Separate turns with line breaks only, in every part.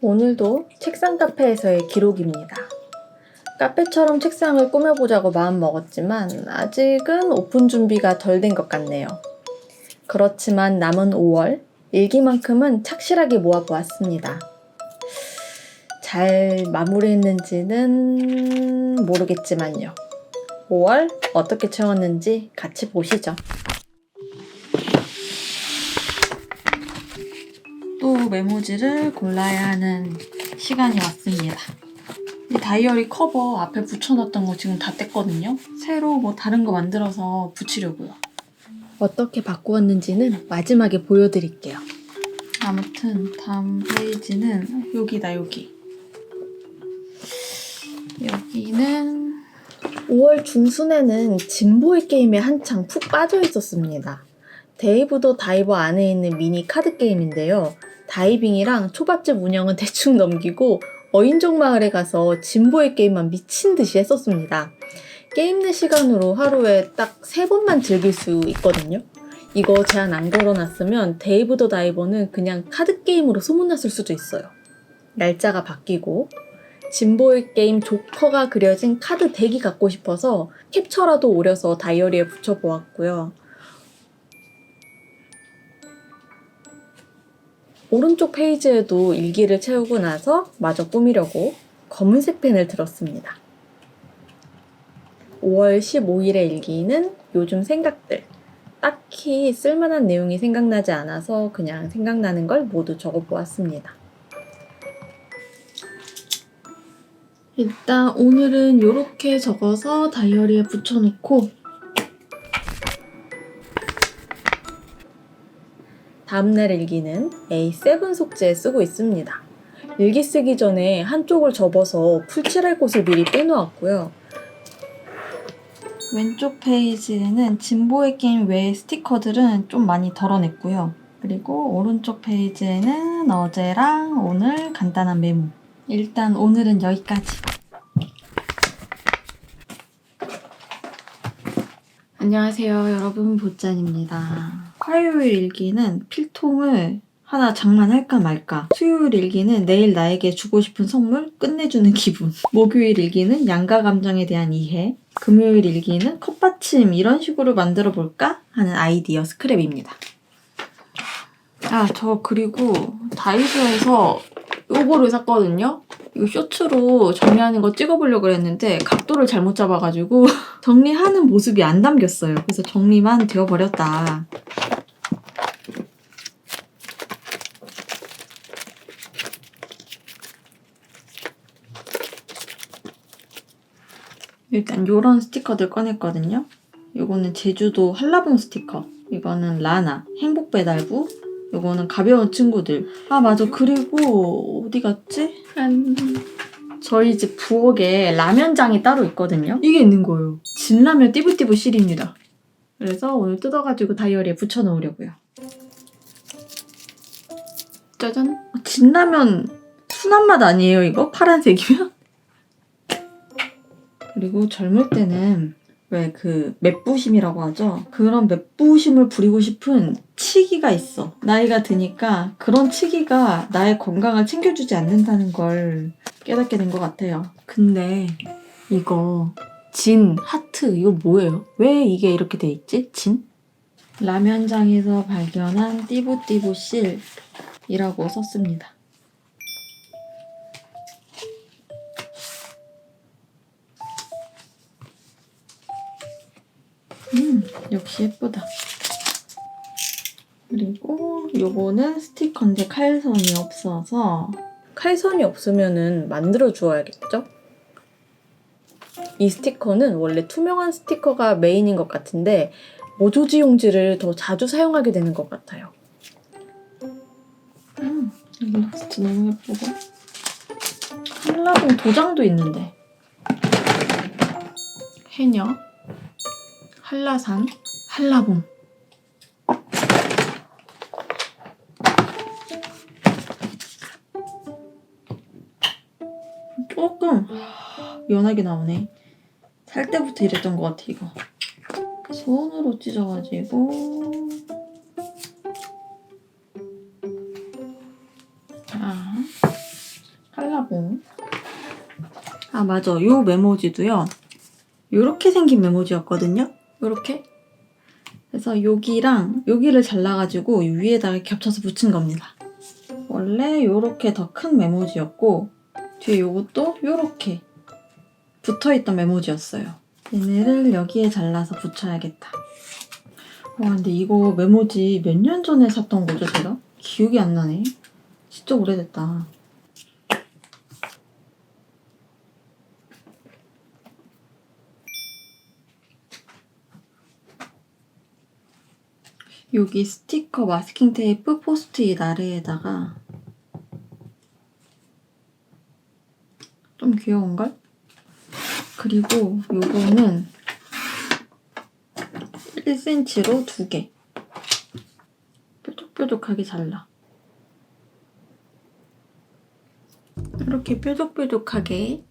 오늘도 책상 카페에서의 기록입니다. 카페처럼 책상을 꾸며보자고 마음먹었지만 아직은 오픈 준비가 덜 된 것 같네요. 그렇지만 남은 5월, 일기만큼은 착실하게 모아보았습니다. 잘 마무리했는지는 모르겠지만요. 5월 어떻게 채웠는지 같이 보시죠. 또 메모지를 골라야 하는 시간이 왔습니다. 이 다이어리 커버 앞에 붙여놨던 거 지금 다 뗐거든요. 새로 뭐 다른 거 만들어서 붙이려고요. 어떻게 바꾸었는지는 마지막에 보여드릴게요. 아무튼 다음 페이지는 여기다, 여기. 여기는 5월 중순에는 진보의 게임에 한창 푹 빠져 있었습니다. 데이브 더 다이버 안에 있는 미니 카드 게임인데요. 다이빙이랑 초밥집 운영은 대충 넘기고 어인족 마을에 가서 진보의 게임만 미친 듯이 했었습니다. 게임 내 시간으로 하루에 딱 3번만 즐길 수 있거든요. 이거 제한 안 걸어놨으면 데이브 더 다이버는 그냥 카드 게임으로 소문났을 수도 있어요. 날짜가 바뀌고 진보의 게임 조커가 그려진 카드 덱이 갖고 싶어서 캡처라도 오려서 다이어리에 붙여보았고요. 오른쪽 페이지에도 일기를 채우고 나서 마저 꾸미려고 검은색 펜을 들었습니다. 5월 15일의 일기는 요즘 생각들. 딱히 쓸만한 내용이 생각나지 않아서 그냥 생각나는 걸 모두 적어보았습니다. 일단 오늘은 이렇게 적어서 다이어리에 붙여놓고 다음날 일기는 A7 속지에 쓰고 있습니다. 일기 쓰기 전에 한쪽을 접어서 풀칠할 곳을 미리 빼놓았고요. 왼쪽 페이지에는 진보의 게임 외의 스티커들은 좀 많이 덜어냈고요. 그리고 오른쪽 페이지에는 어제랑 오늘 간단한 메모. 일단 오늘은 여기까지. 안녕하세요, 여러분. 보짠입니다. 화요일 일기는 필통을 하나 장만할까 말까. 수요일 일기는 내일 나에게 주고 싶은 선물 끝내주는 기분. 목요일 일기는 양가 감정에 대한 이해. 금요일 일기는 컵받침 이런 식으로 만들어 볼까 하는 아이디어 스크랩입니다. 저 그리고 다이소에서 요거를 샀거든요. 이거 쇼츠로 정리하는 거 찍어보려고 했는데 각도를 잘못 잡아가지고 정리하는 모습이 안 담겼어요. 그래서 정리만 되어버렸다. 일단 요런 스티커들 꺼냈거든요. 요거는 제주도 한라봉 스티커. 이거는 라나, 행복배달부. 요거는 가벼운 친구들. 맞아. 그리고 어디 갔지? 저희 집 부엌에 라면장이 따로 있거든요. 이게 있는 거예요. 진라면 띠부띠부 실입니다. 그래서 오늘 뜯어가지고 다이어리에 붙여놓으려고요. 짜잔. 진라면 순한 맛 아니에요, 이거? 파란색이면? 그리고 젊을 때는 왜 그 맵부심이라고 하죠? 그런 맵부심을 부리고 싶은 치기가 있어. 나이가 드니까 그런 치기가 나의 건강을 챙겨주지 않는다는 걸 깨닫게 된 것 같아요. 근데 이거 진, 하트 이거 뭐예요? 왜 이게 이렇게 돼 있지? 진? 라면장에서 발견한 띠부띠부 실이라고 썼습니다. 역시 예쁘다. 그리고 요거는 스티커인데 칼선이 없어서 칼선이 없으면은 만들어 주어야겠죠? 이 스티커는 원래 투명한 스티커가 메인인 것 같은데 모조지 용지를 더 자주 사용하게 되는 것 같아요. 일러스트 너무 예쁘고 한라봉 도장도 있는데 해녀 한라산 한라봉 조금 연하게 나오네. 살 때부터 이랬던 것 같아. 이거 손으로 찢어가지고 아 맞아, 요 메모지도요. 요렇게 생긴 메모지였거든요. 요렇게. 그래서 여기랑 여기를 잘라가지고 위에다가 겹쳐서 붙인 겁니다. 원래 요렇게 더 큰 메모지였고 뒤에 요것도 요렇게 붙어있던 메모지였어요. 얘네를 여기에 잘라서 붙여야겠다. 와 근데 이거 메모지 몇 년 전에 샀던 거죠 제가? 기억이 안 나네. 진짜 오래됐다. 여기 스티커, 마스킹 테이프, 포스트잇 아래에다가 좀 귀여운걸? 그리고 요거는 1cm로 2개. 뾰족뾰족하게 잘라. 이렇게 뾰족뾰족하게.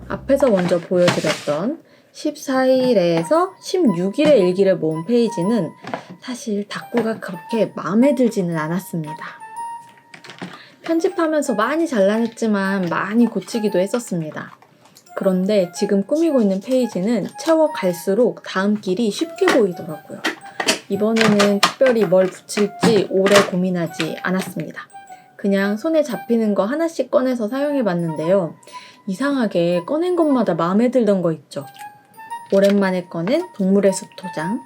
앞에서 먼저 보여드렸던 14일에서 16일의 일기를 모은 페이지는 사실 닦고가 그렇게 마음에 들지는 않았습니다. 편집하면서 많이 잘라냈지만 많이 고치기도 했었습니다. 그런데 지금 꾸미고 있는 페이지는 채워갈수록 다음 길이 쉽게 보이더라고요. 이번에는 특별히 뭘 붙일지 오래 고민하지 않았습니다. 그냥 손에 잡히는 거 하나씩 꺼내서 사용해봤는데요. 이상하게 꺼낸 것마다 마음에 들던 거 있죠. 오랜만에 꺼낸 동물의 숲 도장,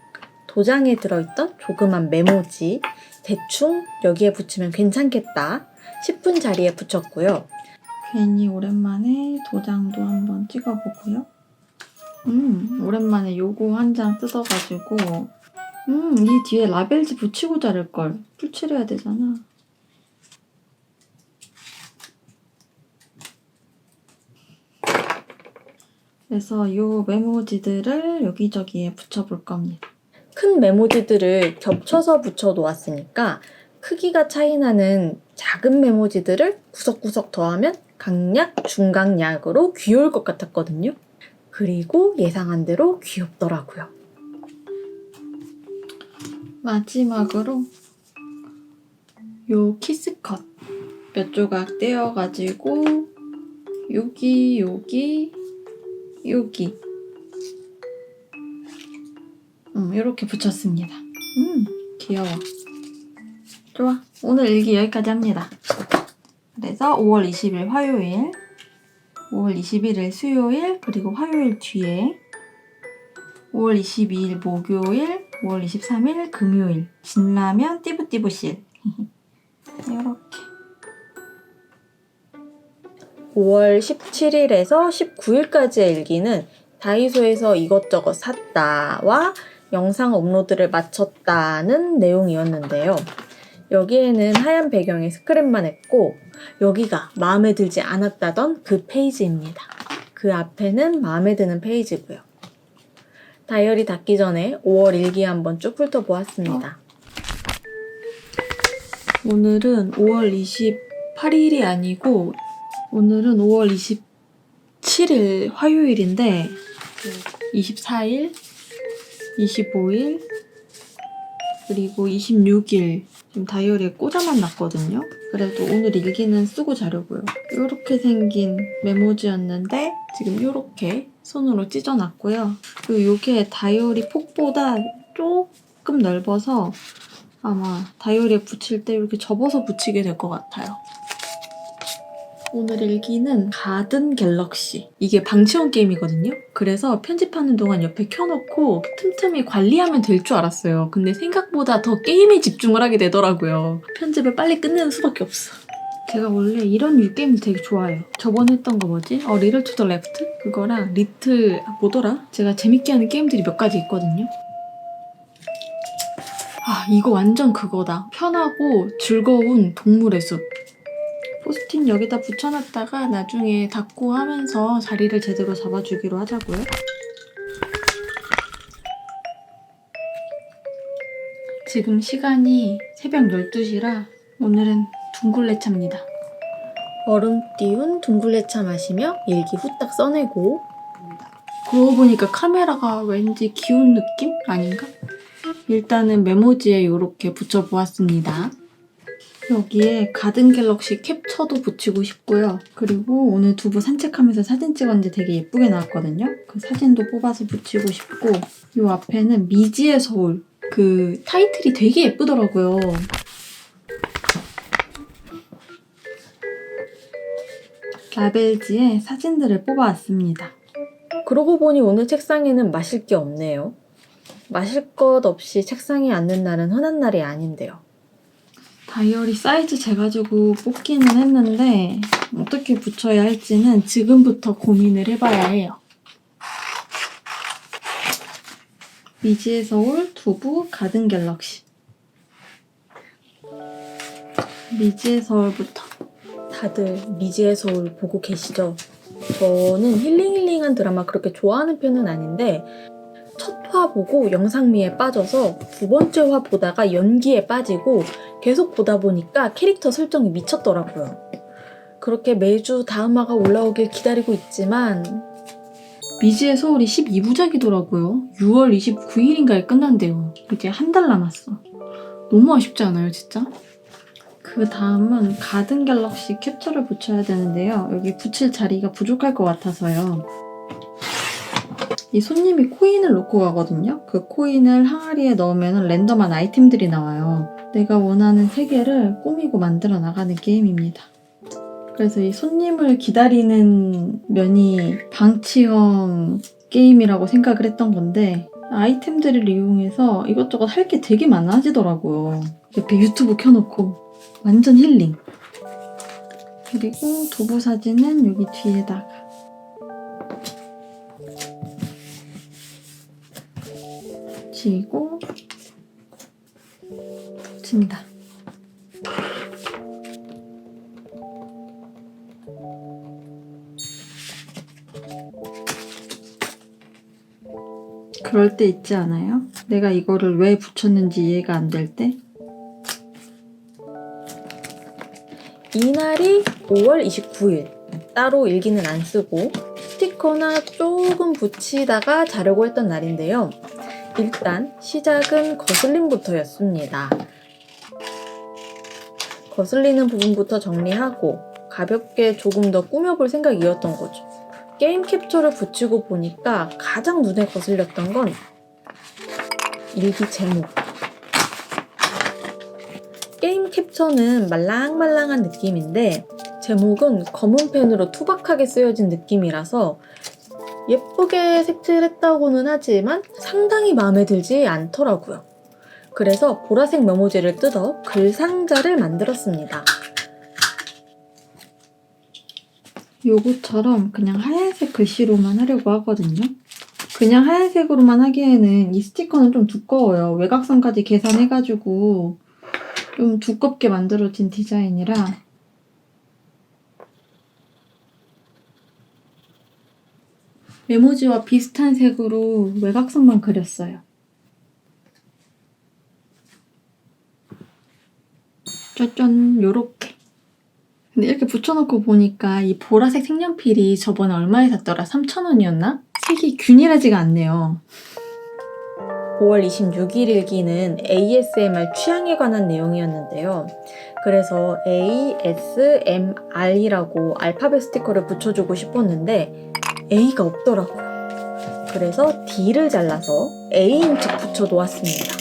도장에 들어있던 조그만 메모지, 대충 여기에 붙이면 괜찮겠다 싶은 자리에 붙였고요. 괜히 오랜만에 도장도 한번 찍어보고요. 오랜만에 요거 한 장 뜯어가지고 이 뒤에 라벨지 붙이고 자를걸. 풀칠해야 되잖아. 그래서 이 메모지들을 여기저기에 붙여볼 겁니다. 큰 메모지들을 겹쳐서 붙여 놓았으니까 크기가 차이나는 작은 메모지들을 구석구석 더하면 강약, 중강약으로 귀여울 것 같았거든요. 그리고 예상한 대로 귀엽더라고요. 마지막으로 요 키스컷 몇 조각 떼어가지고 여기 이렇게 붙였습니다. 귀여워. 좋아. 오늘 일기 여기까지 합니다. 그래서 5월 20일 화요일, 5월 21일 수요일, 그리고 화요일 뒤에 5월 22일 목요일, 5월 23일 금요일 진라면 띠부띠부실 이렇게 5월 17일에서 19일까지의 일기는 다이소에서 이것저것 샀다와 영상 업로드를 마쳤다는 내용이었는데요. 여기에는 하얀 배경에 스크랩만 했고 여기가 마음에 들지 않았다던 그 페이지입니다. 그 앞에는 마음에 드는 페이지고요. 다이어리 닫기 전에 5월 일기 한번 쭉 훑어보았습니다. 오늘은 5월 28일이 아니고 오늘은 5월 27일 화요일인데 24일, 25일, 그리고 26일 지금 다이어리에 꽂아만 놨거든요. 그래도 오늘 일기는 쓰고 자려고요. 이렇게 생긴 메모지였는데 지금 이렇게 손으로 찢어놨고요. 그리고 이게 다이어리 폭보다 조금 넓어서 아마 다이어리에 붙일 때 이렇게 접어서 붙이게 될 것 같아요. 오늘 일기는 가든 갤럭시. 이게 방치형 게임이거든요. 그래서 편집하는 동안 옆에 켜놓고 틈틈이 관리하면 될 줄 알았어요. 근데 생각보다 더 게임에 집중을 하게 되더라고요. 편집을 빨리 끝내는 수밖에 없어. 제가 원래 이런 류 게임을 되게 좋아해요. 저번에 했던 거 뭐지? 리틀 투 더 레프트? 그거랑 리틀 뭐더라? 제가 재밌게 하는 게임들이 몇 가지 있거든요. 아 이거 완전 그거다. 편하고 즐거운 동물의 숲. 포스트잇 여기다 붙여놨다가 나중에 닫고 하면서 자리를 제대로 잡아주기로 하자고요. 지금 시간이 새벽 12시라 오늘은 둥글레차입니다. 얼음 띄운 둥글레차 마시며 일기 후딱 써내고 그러고 보니까 카메라가 왠지 귀여운 느낌? 아닌가? 일단은 메모지에 이렇게 붙여보았습니다. 여기에 가든 갤럭시 캡처도 붙이고 싶고요. 그리고 오늘 두부 산책하면서 사진 찍었는데 되게 예쁘게 나왔거든요. 그 사진도 뽑아서 붙이고 싶고, 이 앞에는 미지의 서울, 그 타이틀이 되게 예쁘더라고요. 라벨지에 사진들을 뽑아왔습니다. 그러고 보니 오늘 책상에는 마실 게 없네요. 마실 것 없이 책상에 앉는 날은 흔한 날이 아닌데요. 다이어리 사이즈 재가지고 뽑기는 했는데 어떻게 붙여야 할지는 지금부터 고민을 해봐야 해요. 미지의 서울, 두부, 가든 갤럭시. 미지의 서울부터. 다들 미지의 서울 보고 계시죠? 저는 힐링한 드라마 그렇게 좋아하는 편은 아닌데 첫 화 보고 영상미에 빠져서 두 번째 화 보다가 연기에 빠지고 계속 보다 보니까 캐릭터 설정이 미쳤더라고요. 그렇게 매주 다음 화가 올라오길 기다리고 있지만 미지의 서울이 12부작이더라고요. 6월 29일인가에 끝난대요. 이제 한 달 남았어. 너무 아쉽지 않아요, 진짜? 그 다음은 가든 갤럭시 캡처를 붙여야 되는데요. 여기 붙일 자리가 부족할 것 같아서요. 이 손님이 코인을 놓고 가거든요. 그 코인을 항아리에 넣으면 랜덤한 아이템들이 나와요. 내가 원하는 세계를 꾸미고 만들어 나가는 게임입니다. 그래서 이 손님을 기다리는 면이 방치형 게임이라고 생각을 했던 건데 아이템들을 이용해서 이것저것 할 게 되게 많아지더라고요. 옆에 유튜브 켜놓고 완전 힐링. 그리고 두부 사진은 여기 뒤에다가 붙이고 붙입니다. 그럴 때 있지 않아요? 내가 이거를 왜 붙였는지 이해가 안 될 때? 이날이 5월 29일. 따로 일기는 안 쓰고 스티커나 조금 붙이다가 자려고 했던 날인데요. 일단 시작은 거슬림부터였습니다. 거슬리는 부분부터 정리하고 가볍게 조금 더 꾸며볼 생각이었던 거죠. 게임 캡처를 붙이고 보니까 가장 눈에 거슬렸던 건 일기 제목. 게임 캡처는 말랑말랑한 느낌인데 제목은 검은 펜으로 투박하게 쓰여진 느낌이라서 예쁘게 색칠했다고는 하지만 상당히 마음에 들지 않더라고요. 그래서 보라색 메모지를 뜯어 글상자를 만들었습니다. 요거처럼 그냥 하얀색 글씨로만 하려고 하거든요. 그냥 하얀색으로만 하기에는 이 스티커는 좀 두꺼워요. 외곽선까지 계산해가지고 좀 두껍게 만들어진 디자인이라 메모지와 비슷한 색으로 외곽선만 그렸어요. 짜잔, 요렇게. 근데 이렇게 붙여놓고 보니까 이 보라색 색연필이 저번에 얼마에 샀더라? 3,000원이었나? 색이 균일하지가 않네요. 5월 26일 일기는 ASMR 취향에 관한 내용이었는데요. 그래서 ASMR이라고 알파벳 스티커를 붙여주고 싶었는데 A가 없더라고요. 그래서 D를 잘라서 A인 척 붙여놓았습니다.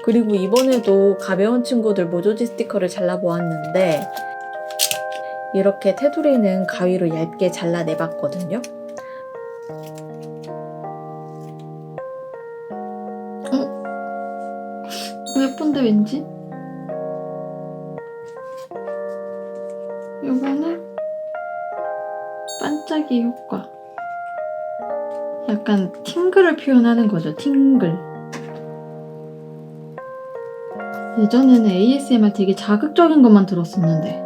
그리고 이번에도 가벼운 친구들 모조지 스티커를 잘라보았는데 이렇게 테두리는 가위로 얇게 잘라내봤거든요. 예쁜데 왠지? 요거는 반짝이 효과. 약간 팅글을 표현하는 거죠. 팅글. 예전에는 ASMR 되게 자극적인 것만 들었었는데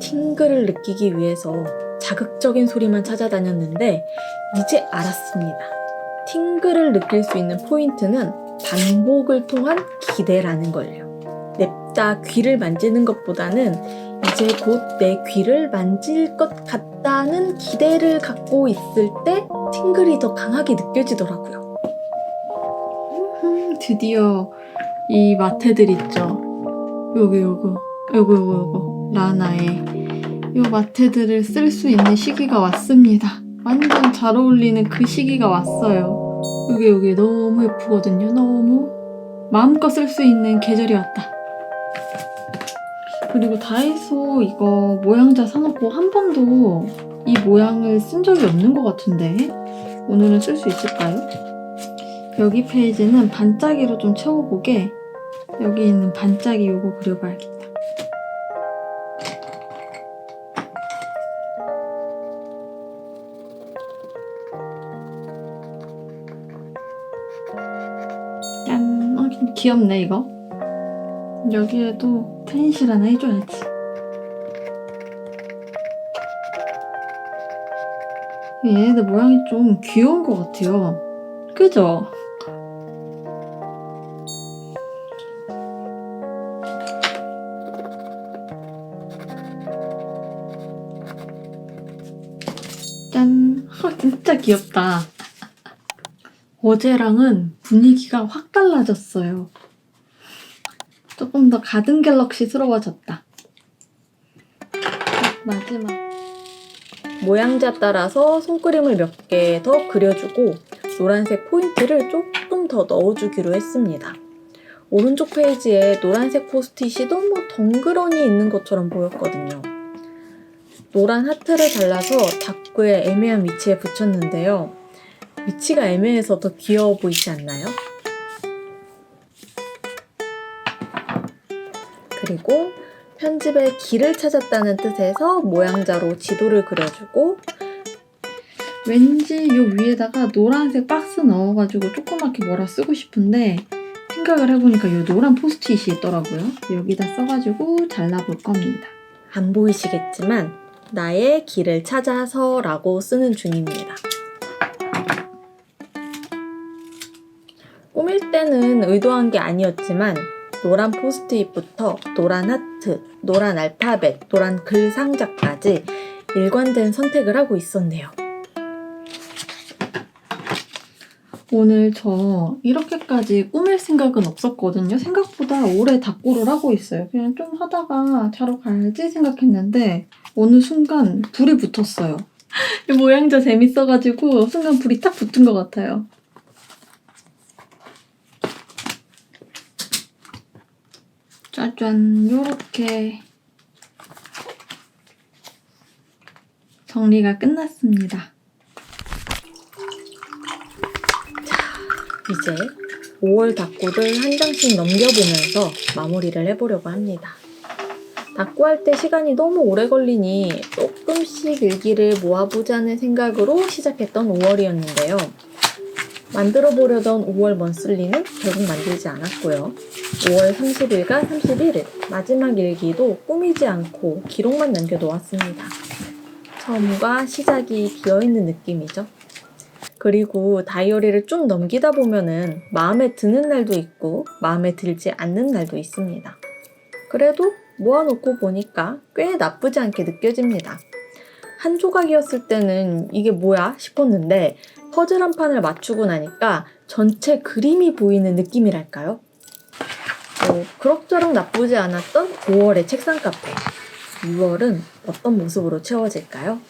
팅글을 느끼기 위해서 자극적인 소리만 찾아다녔는데 이제 알았습니다. 팅글을 느낄 수 있는 포인트는 반복을 통한 기대라는 걸요. 냅다 귀를 만지는 것보다는 이제 곧 내 귀를 만질 것 같다는 기대를 갖고 있을 때 팅글이 더 강하게 느껴지더라고요. 드디어 이 마테들 있죠. 요거 라나의 요 마테들을 쓸 수 있는 시기가 왔습니다. 완전 잘 어울리는 그 시기가 왔어요. 요게 너무 예쁘거든요. 너무 마음껏 쓸 수 있는 계절이 왔다. 그리고 다이소 이거 모양자 사놓고 한 번도 이 모양을 쓴 적이 없는 것 같은데 오늘은 쓸 수 있을까요? 여기 페이지는 반짝이로 좀 채워보게 여기 있는 반짝이 요거 그려봐야겠다. 짠! 귀엽네 이거. 여기에도 페인실 하나 해줘야지. 얘네들 모양이 좀 귀여운 것 같아요. 그죠? 짠! 진짜 귀엽다. 어제랑은 분위기가 확 달라졌어요. 조금 더 가든 갤럭시스러워졌다. 마지막 모양자 따라서 손그림을 몇 개 더 그려주고 노란색 포인트를 조금 더 넣어주기로 했습니다. 오른쪽 페이지에 노란색 포스트잇이 너무 덩그러니 있는 것처럼 보였거든요. 노란 하트를 잘라서 다꾸의 애매한 위치에 붙였는데요. 위치가 애매해서 더 귀여워 보이지 않나요? 그리고 편집의 길을 찾았다는 뜻에서 모양자로 지도를 그려주고 왠지 이 위에다가 노란색 박스 넣어가지고 조그맣게 뭐라 쓰고 싶은데 생각을 해보니까 이 노란 포스트잇이 있더라고요. 여기다 써가지고 잘라볼 겁니다. 안 보이시겠지만 나의 길을 찾아서 라고 쓰는 중입니다. 꾸밀 때는 의도한 게 아니었지만 노란 포스트잇부터 노란 하트, 노란 알파벳, 노란 글 상자까지 일관된 선택을 하고 있었네요. 오늘 저 이렇게까지 꾸밀 생각은 없었거든요. 생각보다 오래 다꾸를 하고 있어요. 그냥 좀 하다가 자러 가야지 생각했는데 어느 순간 불이 붙었어요. 모양자 재밌어가지고 순간 불이 딱 붙은 것 같아요. 짜잔, 요렇게 정리가 끝났습니다. 자, 이제 5월 다꾸를 한 장씩 넘겨보면서 마무리를 해보려고 합니다. 다꾸할 때 시간이 너무 오래 걸리니 조금씩 일기를 모아보자는 생각으로 시작했던 5월이었는데요. 만들어 보려던 5월 먼슬리는 결국 만들지 않았고요. 5월 30일과 31일 마지막 일기도 꾸미지 않고 기록만 남겨놓았습니다. 처음과 시작이 비어있는 느낌이죠. 그리고 다이어리를 쭉 넘기다 보면은 마음에 드는 날도 있고 마음에 들지 않는 날도 있습니다. 그래도 모아놓고 보니까 꽤 나쁘지 않게 느껴집니다. 한 조각이었을 때는 이게 뭐야 싶었는데 퍼즐 한 판을 맞추고 나니까 전체 그림이 보이는 느낌이랄까요? 그럭저럭 나쁘지 않았던 5월의 책상 카페. 6월은 어떤 모습으로 채워질까요?